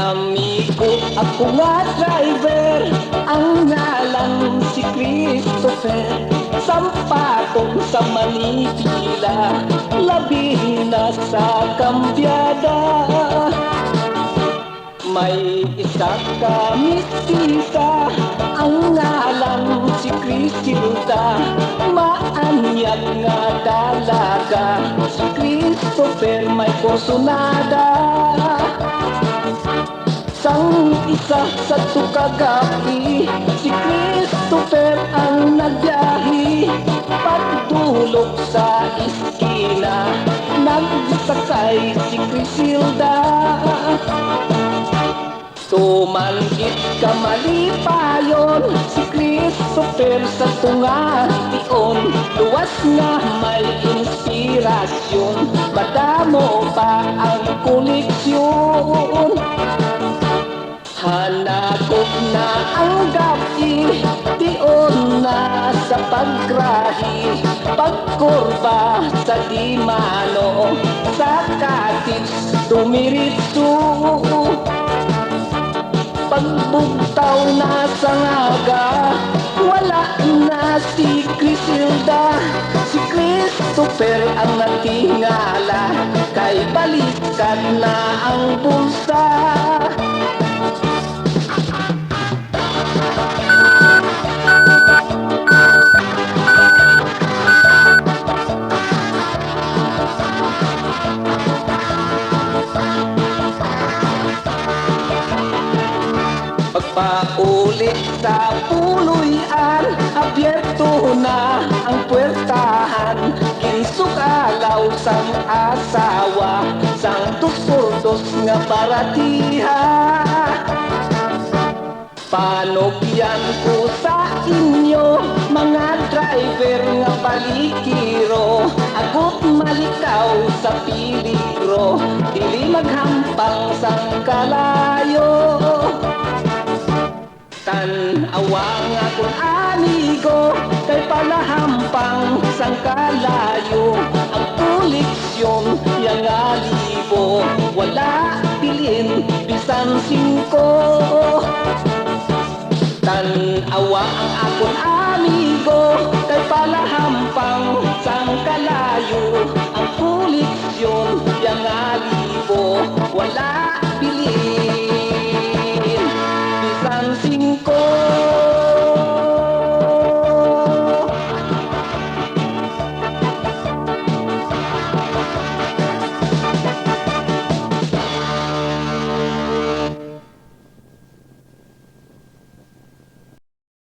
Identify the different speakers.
Speaker 1: Amigo, ako nga driver, ang ngalan si Christopher. Sampatong sa Manila, labi na sa kambyada. May isa kami tita, ang ngalan si Crisilda. Maanyag nga dalaga, si Christopher may kursunada. Sang isa sa tukagapi, si Christopher ang nagbiyahe. Pagdulog sa iskina, nagsakay si Crisilda. Tumanggit ka malipayon, si Christopher sa tungation. Luwas nga may inspirasyon, madamo pa ang koleksyon. Hanakot na ang gabi, diyon na sa paggrahi. Pagkurba sa Dimano, sa Cadiz dumiritso. Pagbugtaw na sa ngaga, wala na si Crisilda. Si Christopher ang natingala, kay balikan na ang bulsa. Pagpaulit sa puluyan, abyerto na ang puwertahan. Kinsukalaw sang asawa, sang dos-dos nga baratiha. Panogyan ko sa inyo, mga driver nga palikiro. Agot malikaw sa piligro, dili maghampang sang kalayo. Tan-awa nga kung amigo, kay palahampang sang kalayo. Ang koleksyon yang alibo, wala bilin bisan 5. Tan-awa ang akong amigo,